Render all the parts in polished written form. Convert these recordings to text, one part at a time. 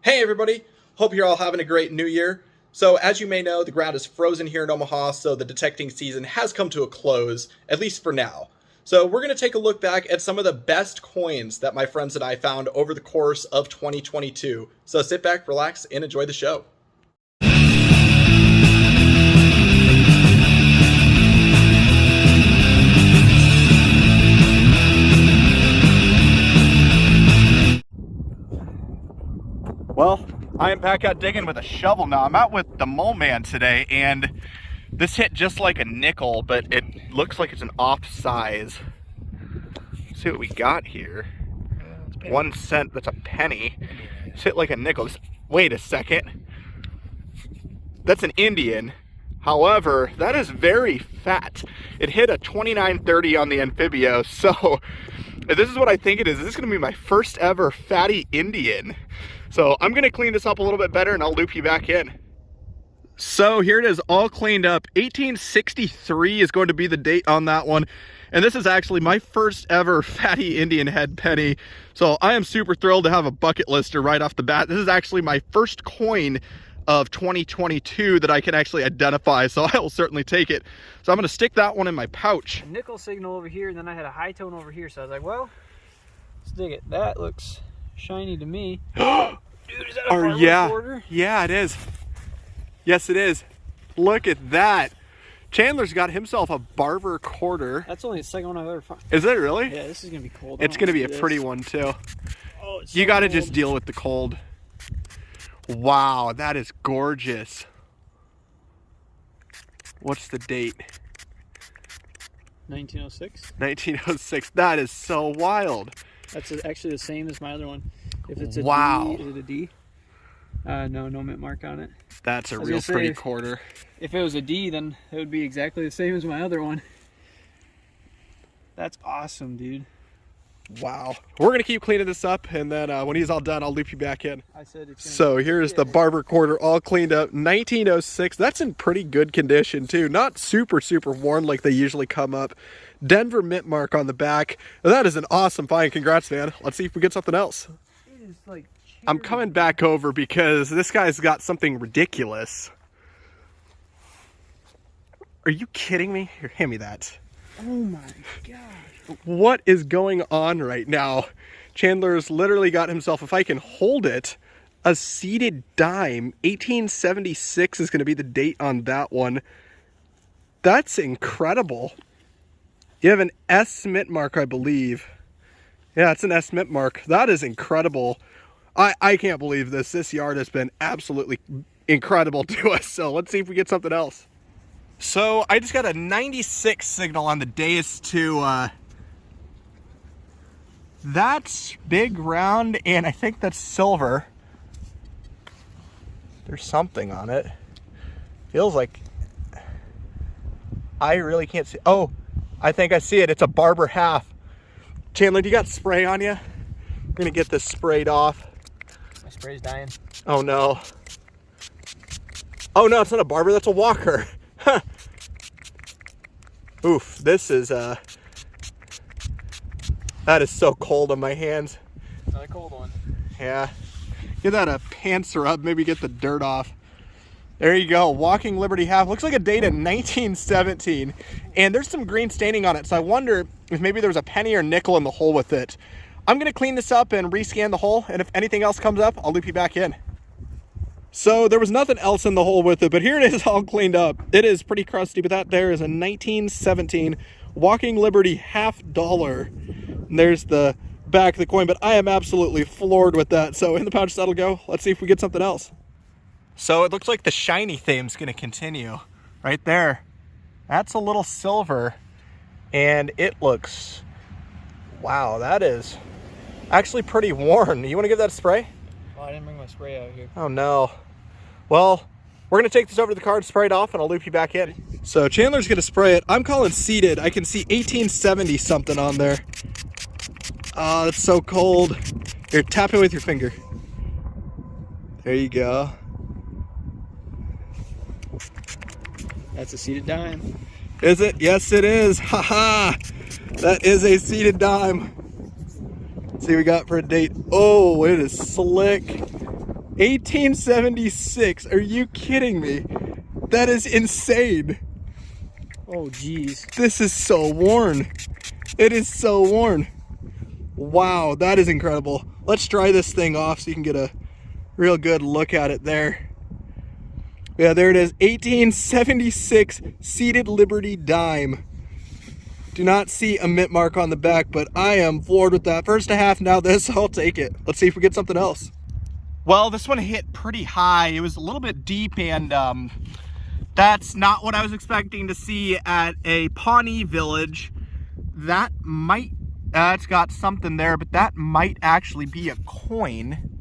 Hey everybody, hope you're all having a great new year. So as you may know, the ground is frozen here in Omaha, so the detecting season has come to a close, at least for now. So we're going to take a look back at some of the best coins that my friends and I found over the course of 2022. So sit back, relax, and enjoy the show. Well, I am back out digging with a shovel now. I'm out with the Mole Man today, and this hit just like a nickel, but it looks like it's an off size. Let's see what we got here. 1 cent, that's a penny. It's hit like a nickel. Wait a second. That's an Indian. However, that is very fat. It hit a 29.30 on the Amphibio, so this is what I think it is. This is gonna be my first ever fatty Indian. So I'm gonna clean this up a little bit better and I'll loop you back in. So here it is, all cleaned up. 1863 is going to be the date on that one. And this is actually my first ever fatty Indian head penny. So I am super thrilled to have a bucket lister right off the bat. This is actually my first coin of 2022 that I can actually identify, so I will certainly take it. So I'm gonna stick that one in my pouch. A nickel signal over here, and then I had a high tone over here, so I was like, well, let's dig it. That looks shiny to me. Dude, is that a Barber quarter? Yeah, it is. Yes, it is. Look at that. Chandler's got himself a Barber quarter. That's only the second one I've ever found. Is it really? Yeah, this is gonna be cold. It's gonna be a pretty one too. Oh, it's you gotta just deal with the cold. Wow, that is gorgeous. What's the date? 1906. 1906. That is so wild. That's actually the same as my other one. If it's a wow. D, is it a D? No mint mark on it. That's a real pretty quarter. If it was a D, then it would be exactly the same as my other one. That's awesome, dude. Wow. We're gonna keep cleaning this up, and then when he's all done, I'll loop you back in. I said it's so here's the Barber quarter all cleaned up. 1906. That's in pretty good condition too. Not super worn like they usually come up. Denver mint mark on the back. That is an awesome find. Congrats, man. Let's see if we get something else. It is like I'm coming back over because this guy's got something ridiculous. Are you kidding me? Here, hand me that. Oh my god. What is going on right now? Chandler's literally got himself, if I can hold it, a seeded dime. 1876 is going to be the date on that one. That's incredible. You have an S mint mark, I believe. Yeah, it's an S mint mark. That is incredible. I can't believe this. This yard has been absolutely incredible to us. So let's see if we get something else. So I just got a 96 signal on the dais to that's big round, and I think that's silver. There's something on it. Feels like I really can't see. Oh, I think I see it. It's a Barber half. Chandler, do you got spray on you? We're gonna get this sprayed off. My spray's dying. Oh no. Oh no, it's not a Barber, that's a Walker. Huh. Oof, this is that is so cold on my hands. Another cold one. Yeah. Give that a pants rub, maybe get the dirt off. There you go, Walking Liberty half. Looks like a date in 1917. And there's some green staining on it, so I wonder if maybe there was a penny or nickel in the hole with it. I'm gonna clean this up and rescan the hole, and if anything else comes up, I'll loop you back in. So there was nothing else in the hole with it, but here it is all cleaned up. It is pretty crusty, but that there is a 1917 Walking Liberty $50. And there's the back of the coin, but I am absolutely floored with that. So in the pouch that'll go. Let's see if we get something else. So it looks like the shiny theme's gonna continue right there. That's a little silver, and it looks, wow, that is actually pretty worn. You wanna give that a spray? Oh, I didn't bring my spray out here. Oh no. Well, we're gonna take this over to the car and spray it off, and I'll loop you back in. So Chandler's gonna spray it. I'm calling seeded. I can see 1870 something on there. Oh, that's so cold. Here, tap it with your finger. There you go. That's a seeded dime. Is it? Yes, it is. Haha. That is a seeded dime. Let's see what we got for a date. Oh, it is slick. 1876. Are you kidding me? That is insane. Oh, geez. This is so worn. It is so worn. Wow, that is incredible. Let's dry this thing off so you can get a real good look at it there. Yeah, there it is. 1876 seated Liberty dime. Do not see a mint mark on the back, but I am floored with that. First a half, now this, I'll take it. Let's see if we get something else. Well, this one hit pretty high. It was a little bit deep, and that's not what I was expecting to see at a Pawnee village. That might, it's got something there, but that might actually be a coin.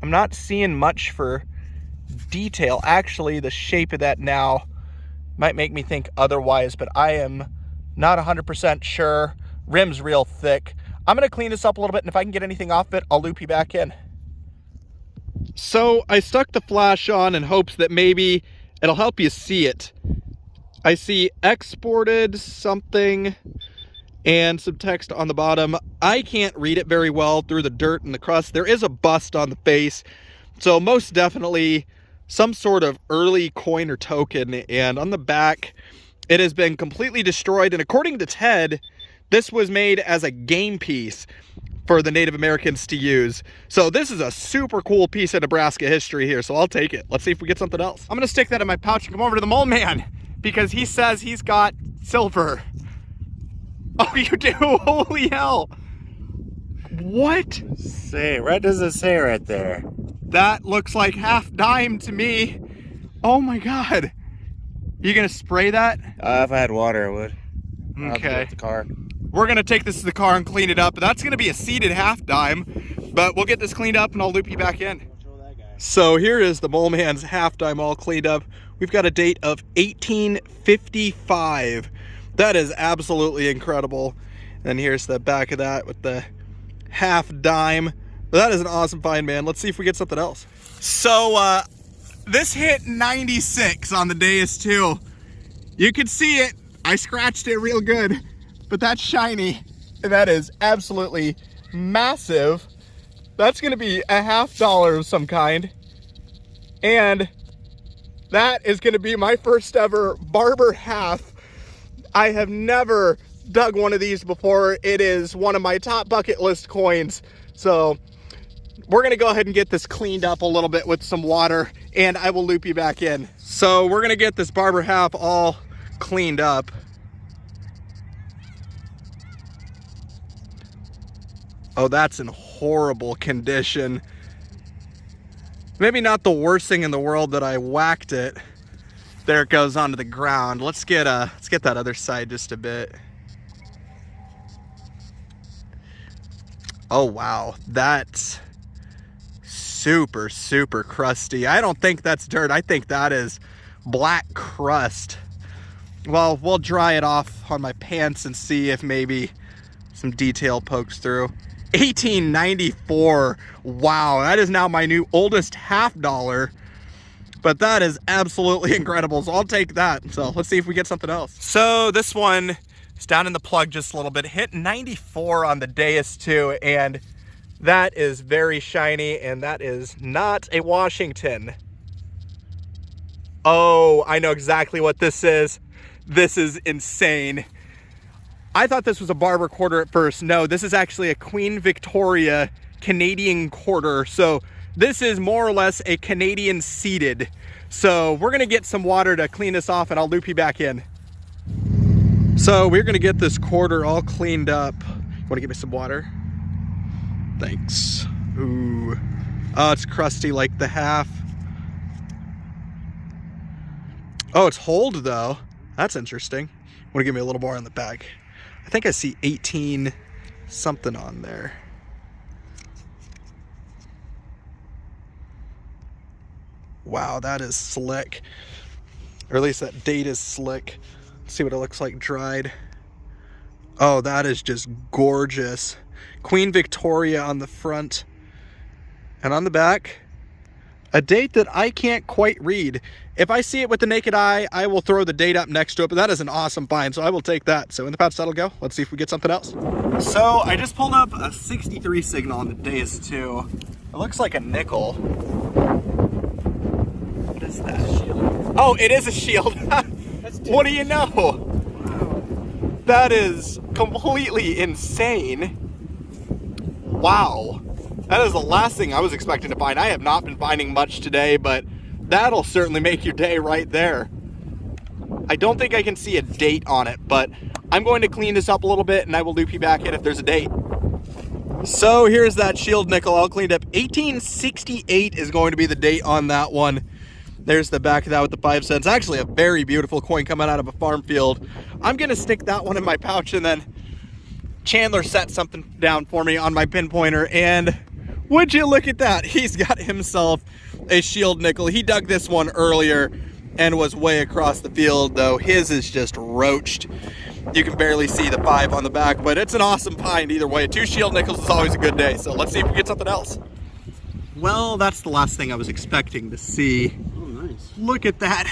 I'm not seeing much for detail. Actually, the shape of that now might make me think otherwise, but I am not 100% sure. Rim's real thick. I'm gonna clean this up a little bit, and if I can get anything off it, I'll loop you back in. So I stuck the flash on in hopes that maybe it'll help you see it. I see exported something and some text on the bottom. I can't read it very well through the dirt and the crust. There is a bust on the face, so most definitely some sort of early coin or token. And on the back, it has been completely destroyed. And according to Ted, this was made as a game piece for the Native Americans to use. So this is a super cool piece of Nebraska history here, so I'll take it. Let's see if we get something else. I'm gonna stick that in my pouch and come over to the Mole Man because he says he's got silver. Oh, you do? Holy hell. What? Say, what does it say right there? That looks like half dime to me. Oh my God. You gonna spray that? If I had water, I would. Okay. The car. We're gonna take this to the car and clean it up. That's gonna be a seeded half dime, but we'll get this cleaned up and I'll loop you back in. So here is the Mole Man's half dime all cleaned up. We've got a date of 1855. That is absolutely incredible. And here's the back of that with the half dime. That is an awesome find, man. Let's see if we get something else. So this hit 96 on the dais too. You can see it. I scratched it real good, but that's shiny. And that is absolutely massive. That's gonna be a $50 of some kind. And that is gonna be my first ever Barber half. I have never dug one of these before. It is one of my top bucket list coins. So we're gonna go ahead and get this cleaned up a little bit with some water and I will loop you back in. So we're gonna get this Barber half all cleaned up. Oh, that's in horrible condition. Maybe not the worst thing in the world that I whacked it. There it goes onto the ground. Let's get that other side just a bit. Oh wow, that's super, super crusty. I don't think that's dirt. I think that is black crust. Well, we'll dry it off on my pants and see if maybe some detail pokes through. 1894. Wow, that is now my new oldest $50. But that is absolutely incredible, so I'll take that. So let's see if we get something else. So this one is down in the plug just a little bit. Hit 94 on the dais too, and that is very shiny, and that is not a Washington. Oh, I know exactly what this is. This is insane. I thought this was a Barber quarter at first. No, this is actually a Queen Victoria Canadian quarter. So this is more or less a Canadian seeded. So we're gonna get some water to clean this off and I'll loop you back in. So we're gonna get this quarter all cleaned up. You wanna give me some water? Thanks. Ooh. Oh, it's crusty like the half. Oh, it's holed though. That's interesting. Wanna give me a little more on the back? I think I see 18 something on there. Wow, that is slick. Or at least that date is slick. Let's see what it looks like dried. Oh, that is just gorgeous. Queen Victoria on the front. And on the back, A date that I can't quite read. If I see it with the naked eye, I will throw the date up next to it, but that is an awesome find, so I will take that. So in the pouch, that'll go. Let's see if we get something else. So I just pulled up a 63 signal on the Deus 2. It looks like a nickel. What is that? Shield. Oh, it is a shield. What do you know? Wow. That is completely insane. Wow. That is the last thing I was expecting to find. I have not been finding much today, but that'll certainly make your day right there. I don't think I can see a date on it, but I'm going to clean this up a little bit and I will loop you back in if there's a date. So here's that shield nickel all cleaned up. 1868 is going to be the date on that one. There's the back of that with the 5 cents. Actually a very beautiful coin coming out of a farm field. I'm gonna stick that one in my pouch, and then Chandler set something down for me on my pinpointer, and would you look at that? He's got himself a shield nickel. He dug this one earlier and was way across the field, though his is just roached. You can barely see the 5 on the back, but it's an awesome find either way. 2 shield nickels is always a good day, so let's see if we get something else. Well, that's the last thing I was expecting to see. Oh, nice. Look at that.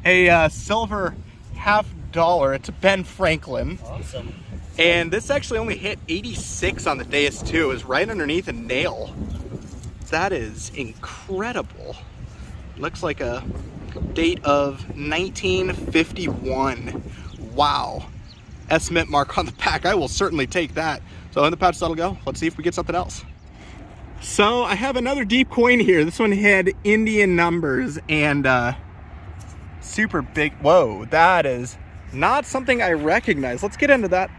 A silver $50. It's a Ben Franklin. Awesome. And this actually only hit 86 on the Deus 2. It was right underneath a nail. That is incredible. Looks like a date of 1951. Wow. Estimate mark on the back. I will certainly take that. So in the pouch, that'll go. Let's see if we get something else. So I have another deep coin here. This one had Indian numbers and super big. Whoa, that is not something I recognize. Let's get into that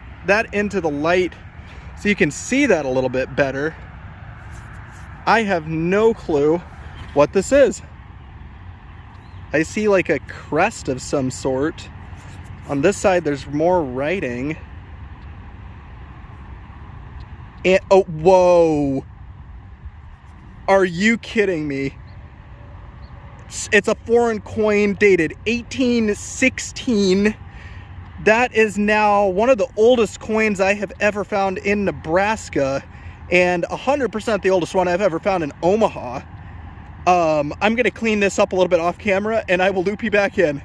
into the light so you can see that a little bit better. I have no clue what this is. I see like a crest of some sort. On this side, there's more writing. And, oh, whoa. Are you kidding me? It's a foreign coin dated 1816. That is now one of the oldest coins I have ever found in Nebraska, and 100% the oldest one I've ever found in Omaha. I'm gonna clean this up a little bit off camera and I will loop you back in.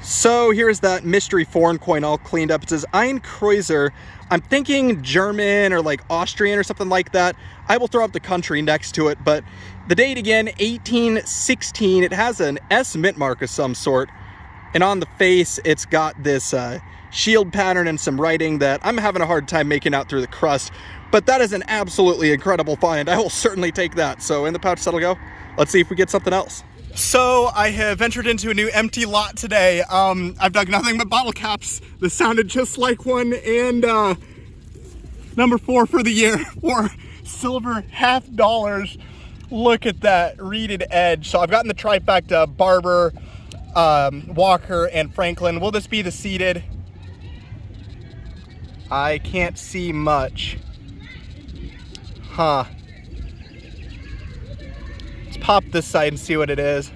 So here's that mystery foreign coin all cleaned up. It says Ein Kreuzer. I'm thinking German or like Austrian or something like that. I will throw up the country next to it, but the date again, 1816. It has an S mint mark of some sort. And on the face, it's got this shield pattern and some writing that I'm having a hard time making out through the crust. But that is an absolutely incredible find. I will certainly take that. So in the pouch, that'll go. Let's see if we get something else. So I have ventured into a new empty lot today. I've dug nothing but bottle caps. This sounded just like one, and number 4 for the year, or silver $50. Look at that reeded edge. So I've gotten the trifecta, Barber, Walker, and Franklin. Will this be the seeded? I can't see much. Huh. Pop this side and see what it is.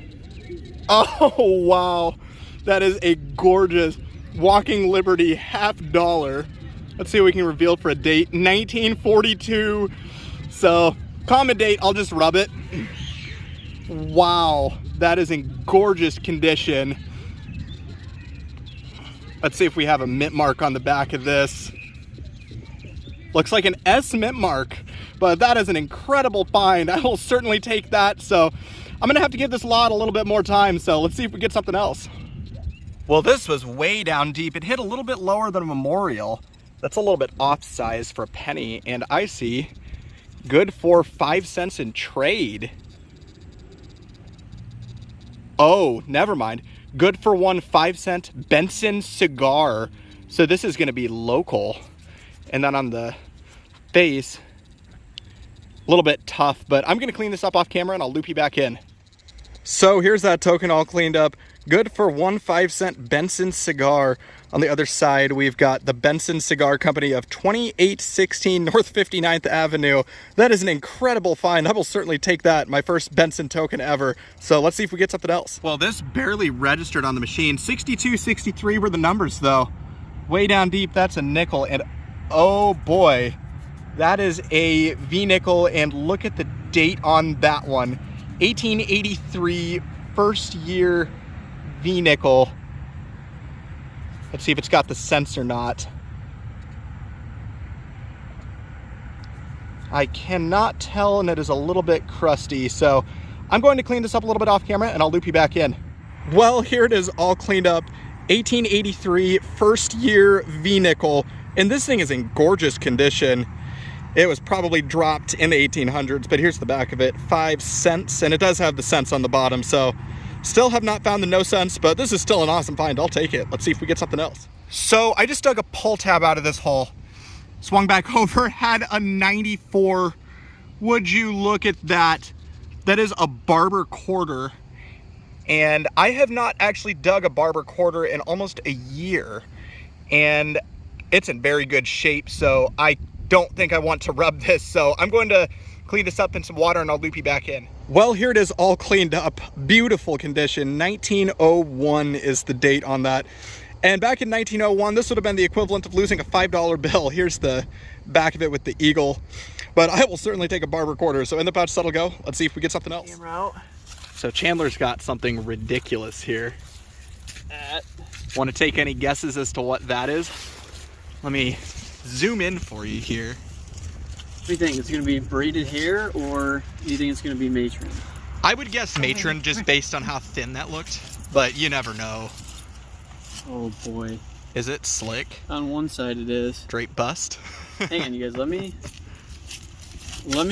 Oh wow, that is a gorgeous Walking Liberty $50. Let's see what we can reveal for a date. 1942. So common date, I'll just rub it. Wow, that is in gorgeous condition. Let's see if we have a mint mark on the back of this. Looks like an S mint mark, but that is an incredible find. I will certainly take that. So I'm gonna have to give this lot a little bit more time. So let's see if we get something else. Well, this was way down deep. It hit a little bit lower than a memorial. That's a little bit off size for a penny. And I see good for 5 cents in trade. Oh, never mind. Good for one 5-cent Benson cigar. So this is gonna be local. And then on the face, a little bit tough, but I'm gonna clean this up off camera and I'll loop you back in. So here's that token all cleaned up. Good for one 5-cent Benson cigar. On the other side, we've got the Benson Cigar Company of 2816 North 59th Avenue. That is an incredible find. I will certainly take that, my first Benson token ever. So let's see if we get something else. Well, this barely registered on the machine. 6263 were the numbers though. Way down deep, that's a nickel, and oh boy, that is a V nickel, and look at the date on that one. 1883 first year V-nickel. Let's see if it's got the sense or not. I cannot tell, and it is a little bit crusty, so I'm going to clean this up a little bit off camera and I'll loop you back in. Well, here it is all cleaned up. 1883 first year V-nickel, and this thing is in gorgeous condition. It was probably dropped in the 1800s, but here's the back of it, 5 cents, and it does have the cents on the bottom, so still have not found the no cents, but this is still an awesome find. I'll take it. Let's see if we get something else. So I just dug a pull tab out of this hole, swung back over, had a 94. Would you look at that? That is a Barber quarter, and I have not actually dug a Barber quarter in almost a year, and it's in very good shape, so I don't think I want to rub this, so I'm going to clean this up in some water and I'll loop you back in. Well, here it is all cleaned up, beautiful condition. 1901 is the date on that. And back in 1901, this would have been the equivalent of losing a $5 bill. Here's the back of it with the eagle. But I will certainly take a Barber quarter. So in the pouch, that'll go. Let's see if we get something else. Camera out. So Chandler's got something ridiculous here. Want to take any guesses as to what that is? Let me zoom in for you here. What do you think? It's going to be braided hair, or do you think it's going to be matron? I would guess matron just based on how thin that looked, but you never know. Oh boy. Is it slick? On one side it is. Straight bust? Hang on, you guys. Let me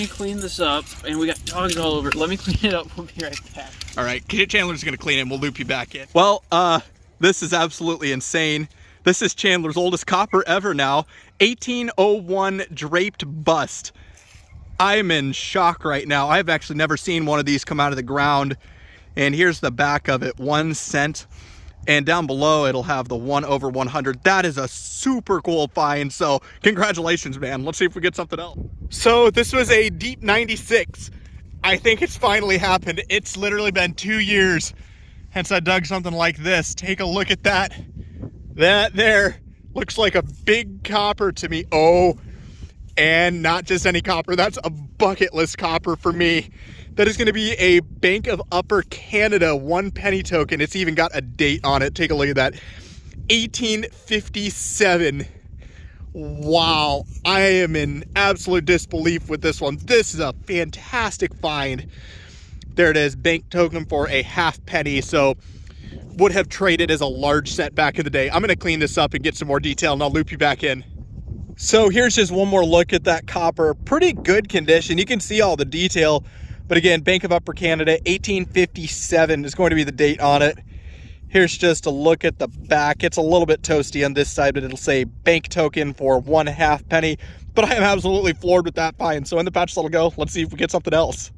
clean this up, and we got dogs all over it. Let me clean it up. We'll be right back. All right, Chandler's gonna clean it and we'll loop you back in. Well, this is absolutely insane. This is Chandler's oldest copper ever now. 1801 draped bust. I'm in shock right now. I've actually never seen one of these come out of the ground. And here's the back of it, 1 cent. And down below, it'll have the 1/100. That is a super cool find. So congratulations, man. Let's see if we get something else. So this was a deep 96. I think it's finally happened. It's literally been 2 years since I dug something like this. Take a look at that. That there looks like a big copper to me. Oh, and not just any copper. That's a bucket list copper for me. That is going to be a Bank of Upper Canada 1 penny token. It's even got a date on it. Take a look at that. 1857. Wow. I am in absolute disbelief with this one. This is a fantastic find. There it is. Bank token for a half penny. So would have traded as a large set back in the day. I'm going to clean this up and get some more detail and I'll loop you back in. So here's just one more look at that copper. Pretty good condition. You can see all the detail. But again, Bank of Upper Canada, 1857 is going to be the date on it. Here's just a look at the back. It's a little bit toasty on this side, but it'll say bank token for 1/2 penny. But I am absolutely floored with that find. So in the pouch, that'll go. Let's see if we get something else.